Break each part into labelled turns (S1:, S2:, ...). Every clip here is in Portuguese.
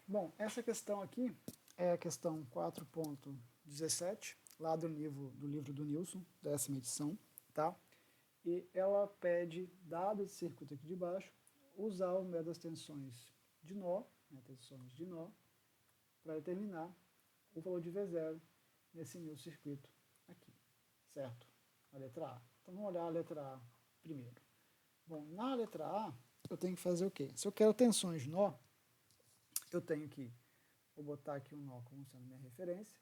S1: Bom, essa questão aqui é a questão 4.17, lá do livro do Nilson, décima edição, tá? E ela pede, dado esse circuito aqui de baixo, usar o método das tensões de nó, tensões de nó, para determinar o valor de V0 nesse meu circuito aqui, certo? A letra A. Então vamos olhar a letra A primeiro. Bom, na letra A, eu tenho que fazer o quê? Se eu quero tensões de nó, eu tenho que, vou botar aqui um nó como sendo minha referência,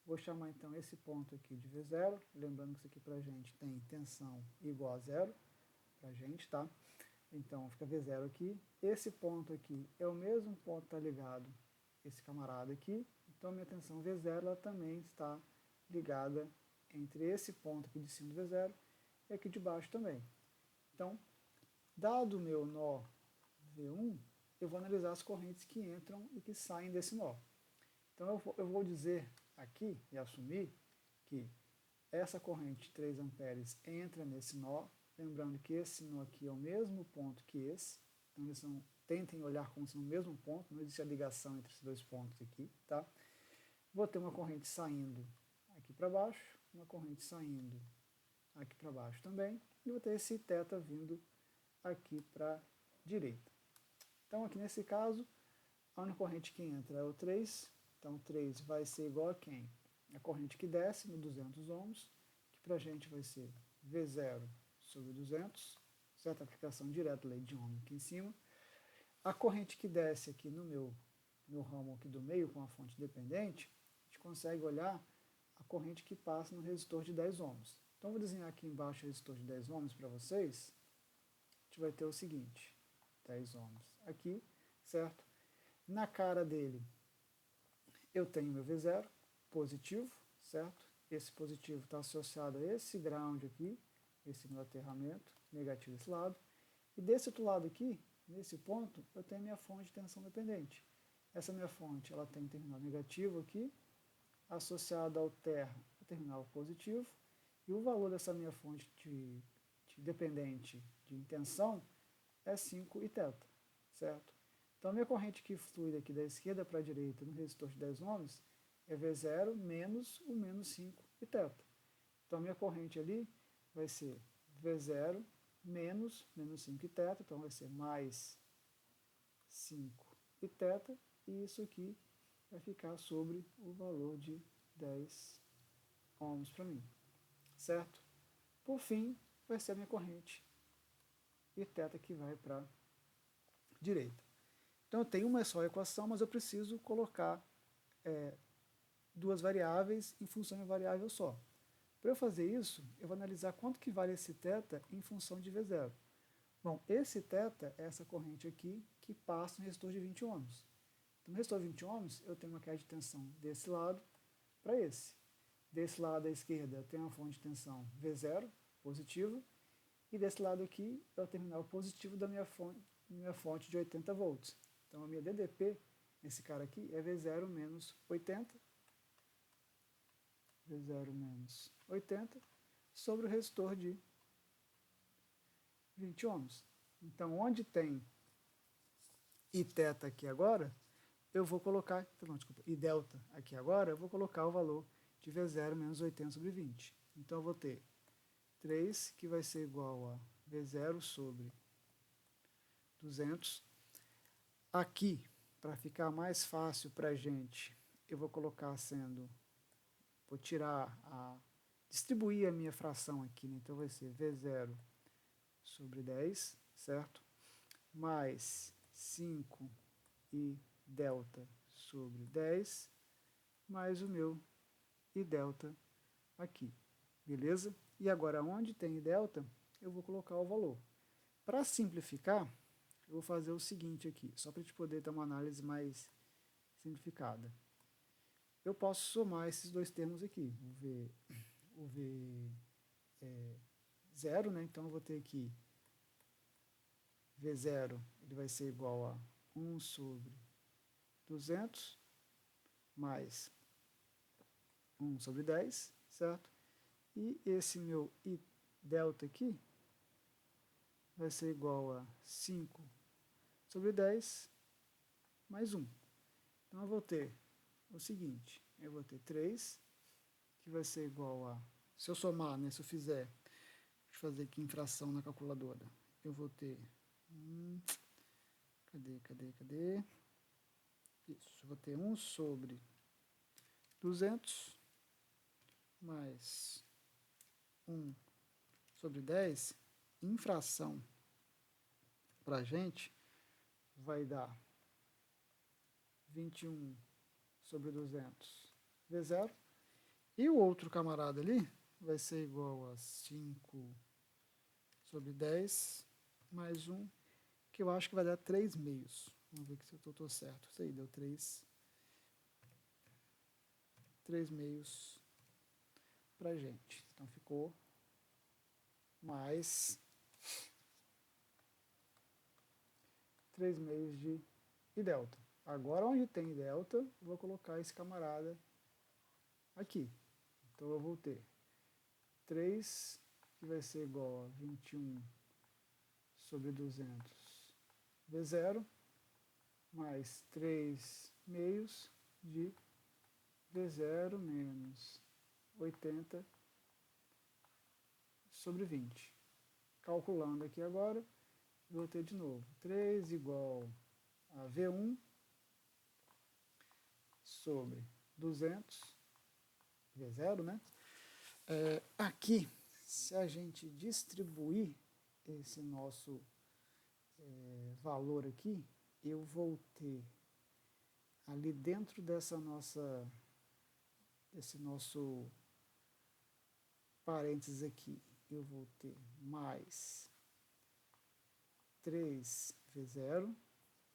S1: vou chamar então esse ponto aqui de V0, lembrando que isso aqui pra gente tem tensão igual a zero, pra gente, tá? Então fica V0 aqui. Esse ponto aqui é o mesmo ponto que está ligado esse camarada aqui, então minha tensão V0 ela também está ligada entre esse ponto aqui de cima do V0 e aqui de baixo também. Então, dado o meu nó V1, eu vou analisar as correntes que entram e que saem desse nó. Então eu vou dizer aqui e assumir que essa corrente de 3 amperes entra nesse nó, lembrando que esse nó aqui é o mesmo ponto que esse, então eles tentem olhar como se no mesmo ponto, não existe a ligação entre esses dois pontos aqui, tá? Vou ter uma corrente saindo aqui para baixo, uma corrente saindo aqui para baixo também, e vou ter esse θ vindo aqui para a direita. Então aqui nesse caso, a única corrente que entra é o 3, então 3 vai ser igual a quem? A corrente que desce no 200 ohms, que para a gente vai ser V0 sobre 200, certa aplicação direta da lei de Ohm aqui em cima. A corrente que desce aqui no meu ramo aqui do meio com a fonte dependente, a gente consegue olhar a corrente que passa no resistor de 10 ohms. Então vou desenhar aqui embaixo o resistor de 10 ohms para vocês. A gente vai ter o seguinte, 10 ohms aqui, certo? Na cara dele eu tenho meu V0 positivo, certo? Esse positivo está associado a esse ground aqui, esse meu aterramento, negativo desse lado. E desse outro lado aqui, nesse ponto, eu tenho a minha fonte de tensão dependente. Essa minha fonte ela tem um terminal negativo aqui, associado ao terminal positivo, e o valor dessa minha fonte de dependente de tensão é 5 e θ, certo? Então a minha corrente que flui daqui da esquerda para a direita no resistor de 10 ohms é V0 menos o menos 5 e θ. Então a minha corrente ali vai ser V0 menos 5 e θ, então vai ser mais 5 e θ, e isso aqui vai ficar sobre o valor de 10 ohms para mim, certo? Por fim, vai ser a minha corrente e θ que vai para a direita. Então eu tenho uma só equação, mas eu preciso colocar duas variáveis em função de uma variável só. Para eu fazer isso, eu vou analisar quanto que vale esse θ em função de V0. Bom, esse θ é essa corrente aqui que passa no resistor de 20 ohms. Então, no resistor de 20 ohms, eu tenho uma queda de tensão desse lado para esse. Desse lado à esquerda, eu tenho uma fonte de tensão V0, positivo, e desse lado aqui é o terminal positivo da minha fonte de 80 volts. Então, a minha DDP, esse cara aqui, é V0 menos 80, V0 menos 80, sobre o resistor de 20 ohms. Então, onde tem I θ aqui agora, eu vou colocar, não, desculpa, I delta aqui agora, eu vou colocar o valor de V0 menos 80 sobre 20. Então, eu vou ter 3, que vai ser igual a V0 sobre 200. Aqui, para ficar mais fácil para a gente, eu vou colocar sendo, vou distribuir a minha fração aqui, né? Então vai ser V0 sobre 10, certo? Mais 5 I delta sobre 10, mais o meu I delta aqui, beleza? E agora, onde tem I delta, eu vou colocar o valor. Para simplificar, eu vou fazer o seguinte aqui, só para a gente poder ter uma análise mais simplificada. Eu posso somar esses dois termos aqui, o V0, né? Então eu vou ter aqui V0, ele vai ser igual a 1 sobre 200 mais 1 sobre 10, certo? E esse meu I delta aqui vai ser igual a 5 sobre 10 mais 1. Então eu vou ter o seguinte, eu vou ter 3, que vai ser igual a, se eu somar, né, se eu fizer, deixa eu fazer aqui em fração na calculadora, eu vou ter, cadê? Isso, eu vou ter 1 sobre 200 mais 1 sobre 10, em fração para a gente vai dar 21 sobre 200 vezes 0. E o outro camarada ali vai ser igual a 5 sobre 10 mais 1, que eu acho que vai dar 3 meios. Vamos ver se eu estou certo. Isso aí, deu 3 meios pra gente. Então ficou mais 3 meios de I delta. Agora, onde tem delta, eu vou colocar esse camarada aqui. Então eu vou ter 3, que vai ser igual a 21 sobre 200 vezes 0, mais 3 meios de V0 menos 80 sobre 20. Calculando aqui agora, eu vou ter de novo 3 igual a V1 sobre 200, V0, né? Aqui, se a gente distribuir esse nosso valor aqui, eu vou ter ali dentro desse nosso parênteses aqui, eu vou ter mais 3 V0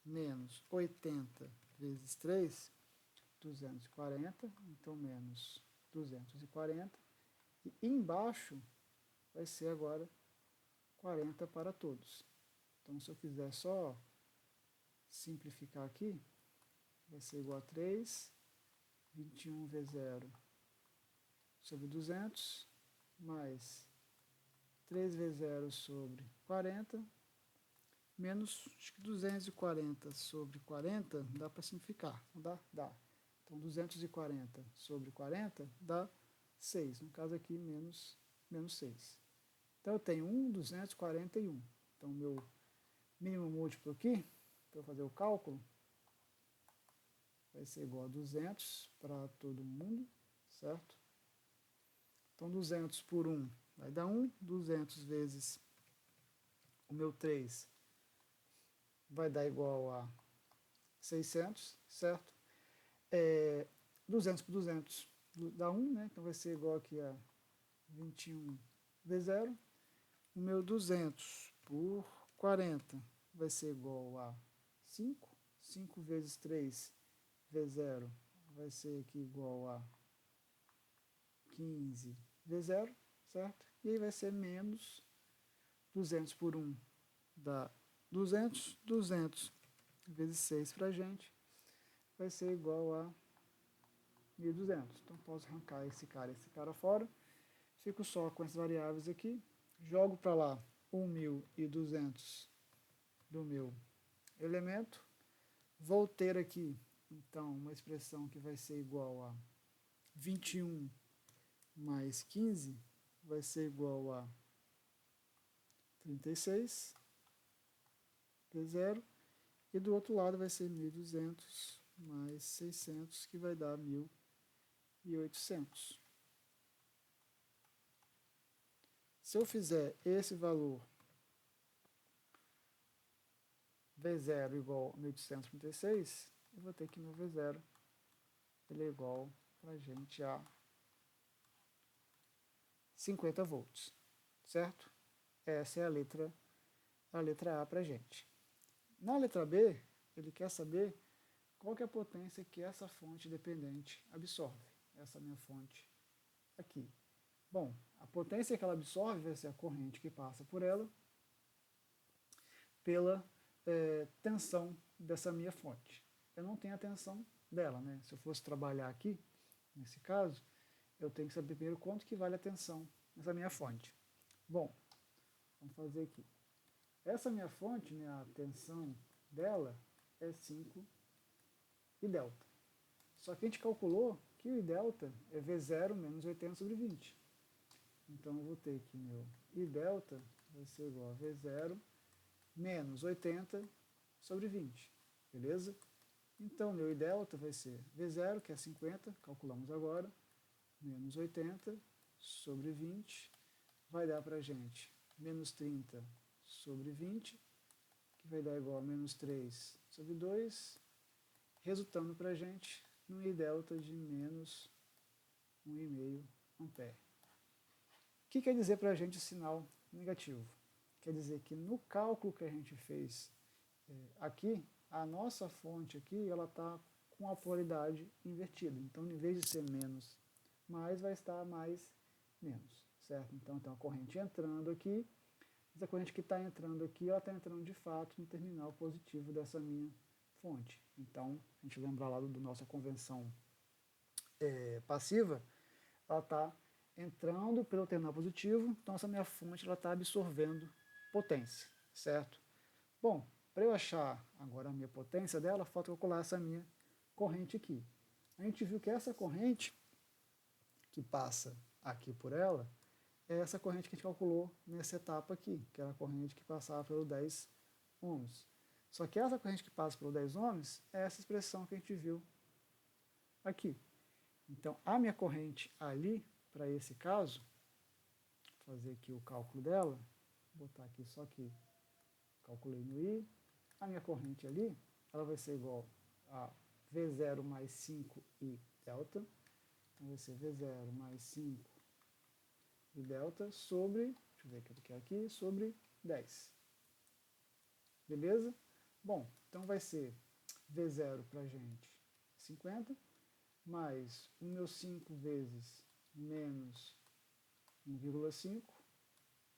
S1: menos 80 vezes 3, 240, então menos 240, e embaixo vai ser agora 40 para todos. Então, se eu quiser só simplificar aqui, vai ser igual a 3, 21 V0 sobre 200, mais 3 V0 sobre 40, menos, acho que 240 sobre 40, dá para simplificar, não dá? Dá. Então, 240 sobre 40 dá 6, no caso aqui, menos 6. Então, eu tenho 241. Então, meu mínimo múltiplo aqui, para eu fazer o cálculo, vai ser igual a 200 para todo mundo, certo? Então, 200 por 1 vai dar 1, 200 vezes o meu 3 vai dar igual a 600, certo? 200 por 200 dá 1, né? Então vai ser igual aqui a 21 V0. O meu 200 por 40 vai ser igual a 5. 5 vezes 3 V0 vai ser aqui igual a 15 V0, certo? E aí vai ser menos 200 por 1 dá 200. 200 vezes 6 para a gente vai ser igual a 1.200. Então, posso arrancar esse cara fora. Fico só com as variáveis aqui. Jogo para lá 1.200 do meu elemento. Vou ter aqui, então, uma expressão que vai ser igual a 21 mais 15 vai ser igual a 36 V0. E do outro lado vai ser 1.200 mais 600, que vai dar 1.800. Se eu fizer esse valor V0 igual a 1.836, eu vou ter que meu V0 ele é igual para a gente a 50 volts, certo? Essa é a letra A para a gente. Na letra B, ele quer saber qual que é a potência que essa fonte dependente absorve. Essa minha fonte aqui. Bom, a potência que ela absorve vai ser a corrente que passa por ela pela tensão dessa minha fonte. Eu não tenho a tensão dela, né? Se eu fosse trabalhar aqui, nesse caso, eu tenho que saber primeiro quanto que vale a tensão nessa minha fonte. Bom, vamos fazer aqui. Essa minha fonte, né, a tensão dela é 5 e delta. Só que a gente calculou que o I delta é V0 menos 80 sobre 20. Então eu vou ter que meu I delta vai ser igual a V0 menos 80 sobre 20. Beleza? Então meu I delta vai ser V0, que é 50, calculamos agora, menos 80 sobre 20, vai dar para a gente menos 30 sobre 20, que vai dar igual a menos 3 sobre 2, resultando para a gente no I delta de menos 1,5 ampere. O que quer dizer para a gente o sinal negativo? Quer dizer que no cálculo que a gente fez aqui, a nossa fonte aqui, ela está com a polaridade invertida. Então, em vez de ser menos mais, vai estar mais menos, certo? Então, tem uma corrente entrando aqui, essa corrente que está entrando aqui, ela está entrando de fato no terminal positivo dessa minha fonte. Então, a gente lembrar lá da nossa convenção passiva, ela está entrando pelo terminal positivo, então essa minha fonte está absorvendo potência, certo? Bom, para eu achar agora a minha potência dela, falta calcular essa minha corrente aqui. A gente viu que essa corrente que passa aqui por ela é essa corrente que a gente calculou nessa etapa aqui, que era a corrente que passava pelo 10 ohms. Só que essa corrente que passa pelo 10 ohms é essa expressão que a gente viu aqui. Então, a minha corrente ali, para esse caso, vou fazer aqui o cálculo dela, vou botar aqui só que calculei no I, a minha corrente ali, ela vai ser igual a V0 mais 5I delta, então vai ser V0 mais 5 I delta sobre, deixa eu ver o que é aqui, sobre 10. Beleza? Bom, então vai ser V0 para a gente 50, mais o meu 5 vezes menos 1,5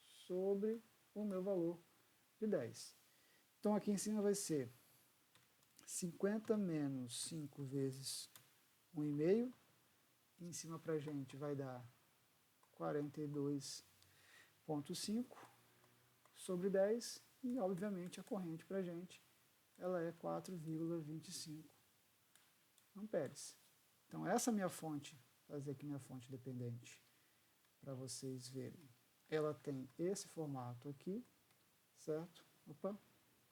S1: sobre o meu valor de 10. Então aqui em cima vai ser 50 menos 5 vezes 1,5. Em cima para a gente vai dar 42,5 sobre 10. E obviamente a corrente para a gente ela é 4,25 amperes. Então essa minha fonte, vou fazer aqui minha fonte dependente para vocês verem. Ela tem esse formato aqui, certo? Opa,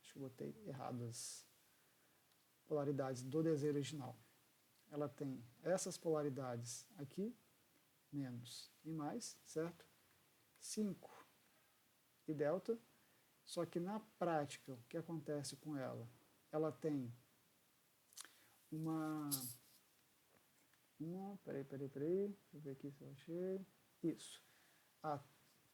S1: acho que eu botei errado as polaridades do desenho original. Ela tem essas polaridades aqui, menos e mais, certo? 5 e delta, só que na prática, o que acontece com ela? Ela tem peraí, deixa eu ver aqui se eu achei, isso, a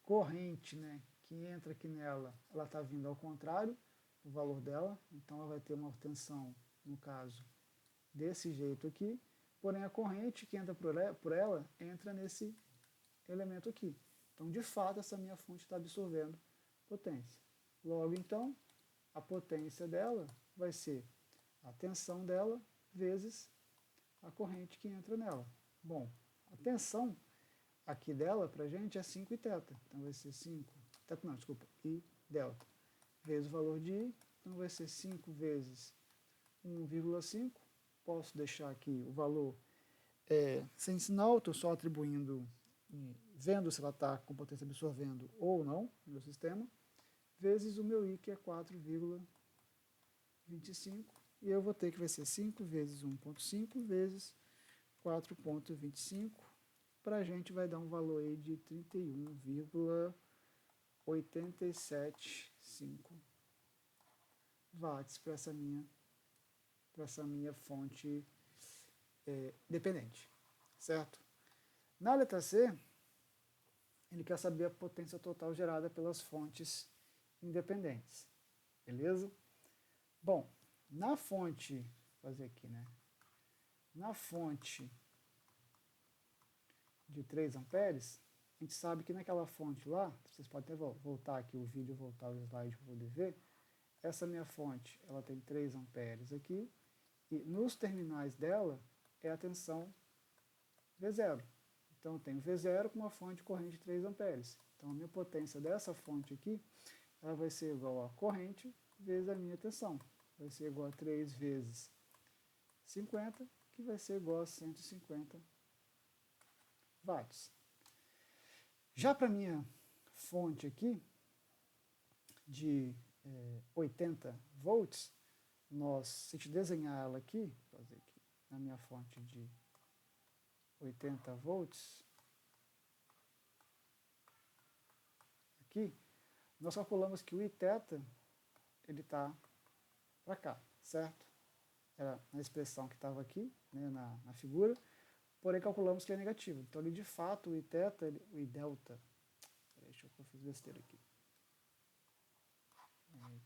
S1: corrente, né, que entra aqui nela, ela está vindo ao contrário, o valor dela, então ela vai ter uma tensão, no caso, desse jeito aqui, porém a corrente que entra por ela, entra nesse elemento aqui. Então, de fato, essa minha fonte está absorvendo potência. Logo, então, a potência dela vai ser a tensão dela vezes a corrente que entra nela. Bom, a tensão aqui dela, para a gente, é 5 i θ. Então, vai ser 5, I delta, vezes o valor de I. Então, vai ser 5 vezes 1,5. Posso deixar aqui o valor sem sinal, estou só atribuindo, vendo se ela está com potência absorvendo ou não no meu sistema, vezes o meu I, que é 4,25. E eu vou ter que vai ser 5 vezes 1,5 vezes 4,25. Para a gente vai dar um valor aí de 31,875 watts para essa minha fonte dependente, certo? Na letra C, ele quer saber a potência total gerada pelas fontes independentes, beleza? Bom, na fonte, vou fazer aqui, né? Na fonte de 3 amperes, a gente sabe que naquela fonte lá, vocês podem até voltar aqui o vídeo, voltar o slide para poder ver, essa minha fonte, ela tem 3 amperes aqui, e nos terminais dela é a tensão V0. Então eu tenho V0 com uma fonte de corrente de 3 amperes. Então a minha potência dessa fonte aqui, ela vai ser igual a corrente vezes a minha tensão. Vai ser igual a 3 vezes 50, que vai ser igual a 150 watts. Já para minha fonte aqui, de 80 volts, se a gente desenhar ela aqui, vou fazer aqui na minha fonte de 80 volts, aqui, nós calculamos que o Iθ, ele está para cá, certo? Era na expressão que estava aqui, né, na figura, porém calculamos que é negativo. Então, ele de fato, o Iθ, o Iδ, deixa eu ver, eu fiz besteira aqui.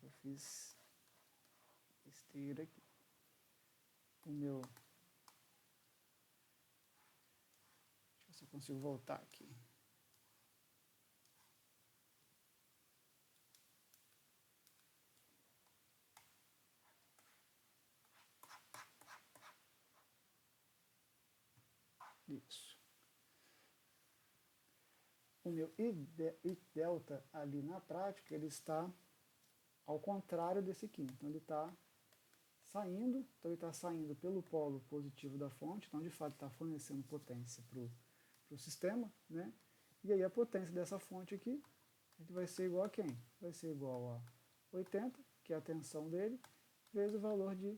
S1: Eu fiz besteira aqui. O meu... Deixa eu ver se eu consigo voltar aqui. Isso. O meu Iδ ali na prática, ele está ao contrário desse aqui. Então, ele está saindo, pelo polo positivo da fonte, então, de fato, está fornecendo potência para o sistema, né? E aí, a potência dessa fonte aqui, vai ser igual a quem? Vai ser igual a 80, que é a tensão dele, vezes o valor de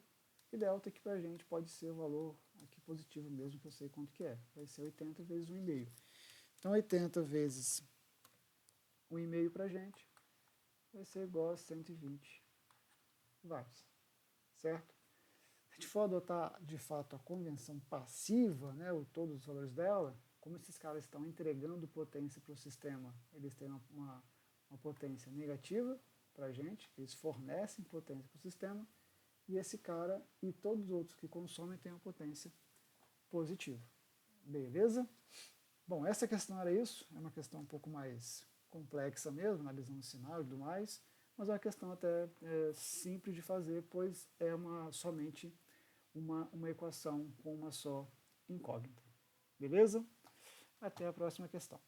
S1: Iδ, que para a gente pode ser o valor aqui positivo mesmo, que eu sei quanto que é. Vai ser 80 vezes 1,5. Então, 80 vezes 1,5 para a gente vai ser igual a 120 watts, certo? Se a gente for adotar, de fato, a convenção passiva, né, todos os valores dela, como esses caras estão entregando potência para o sistema, eles têm uma potência negativa para a gente, eles fornecem potência para o sistema, e esse cara e todos os outros que consomem têm uma potência positiva. Beleza? Bom, essa questão era isso, é uma questão um pouco mais complexa mesmo, analisando o sinal e tudo mais, mas é uma questão até simples de fazer, pois é somente uma equação com uma só incógnita. Beleza? Até a próxima questão.